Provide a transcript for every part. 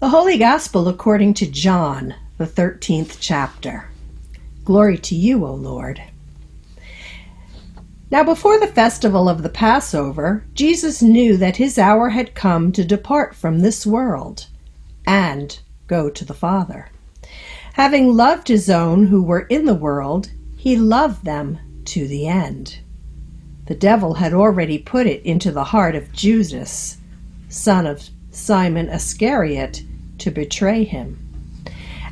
The Holy Gospel according to John, the 13th chapter. Glory to you, O Lord. Now before the festival of the Passover, Jesus knew that his hour had come to depart from this world and go to the Father. Having loved his own who were in the world, he loved them to the end. The devil had already put it into the heart of Judas, son of Simon Iscariot, to betray him.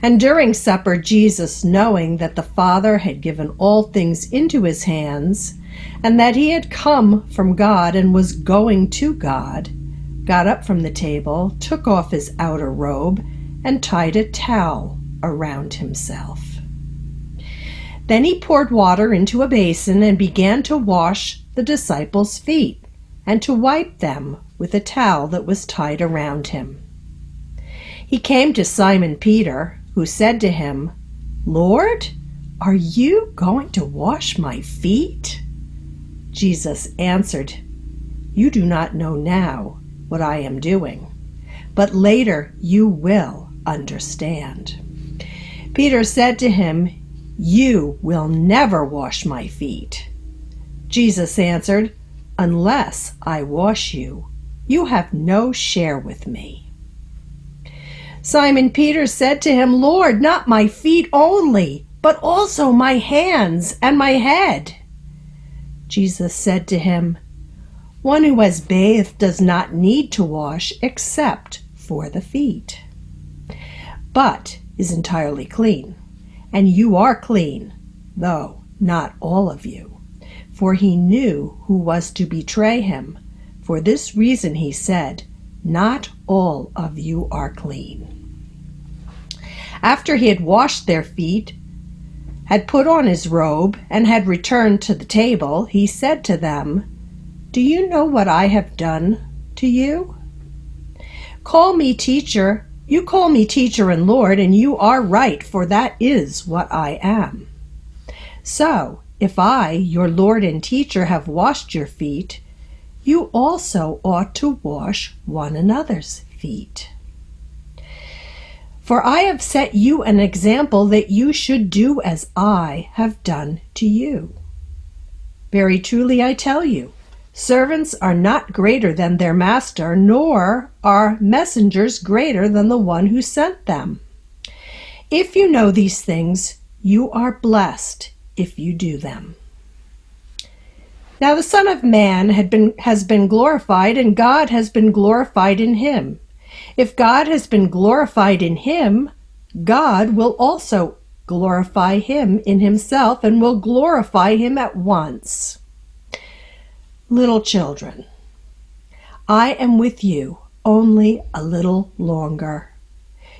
And during supper, Jesus, knowing that the Father had given all things into his hands, and that he had come from God and was going to God, got up from the table, took off his outer robe, and tied a towel around himself. Then he poured water into a basin and began to wash the disciples' feet and to wipe them with a towel that was tied around him. He came to Simon Peter, who said to him, "Lord, are you going to wash my feet?" Jesus answered, "You do not know now what I am doing, but later you will understand." Peter said to him, "You will never wash my feet." Jesus answered, "Unless I wash you, you have no share with me." Simon Peter said to him, "Lord, not my feet only, but also my hands and my head." Jesus said to him, "One who has bathed does not need to wash except for the feet, but is entirely clean. And you are clean, though not all of you." For he knew who was to betray him. For this reason he said, "Not all of you are clean." After he had washed their feet, had put on his robe, and had returned to the table, he said to them, "Do you know what I have done to you? You call me teacher and Lord, and you are right, for that is what I am. So, if I, your Lord and teacher, have washed your feet, you also ought to wash one another's feet. For I have set you an example that you should do as I have done to you. Very truly I tell you, servants are not greater than their master, nor are messengers greater than the one who sent them. If you know these things, you are blessed if you do them. Now the Son of Man has been glorified, and God has been glorified in him. If God has been glorified in him, God will also glorify him in himself and will glorify him at once. Little children, I am with you only a little longer.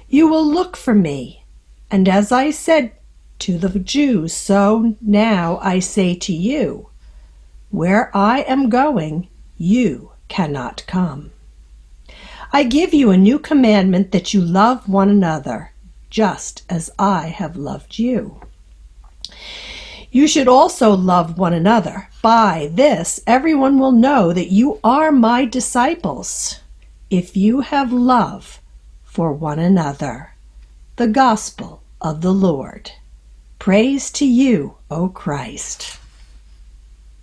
You will look for me, and as I said to the Jews, so now I say to you, where I am going, you cannot come. I give you a new commandment, that you love one another, just as I have loved you. You should also love one another. By this, everyone will know that you are my disciples, if you have love for one another. The Gospel of the Lord. Praise to you, O Christ.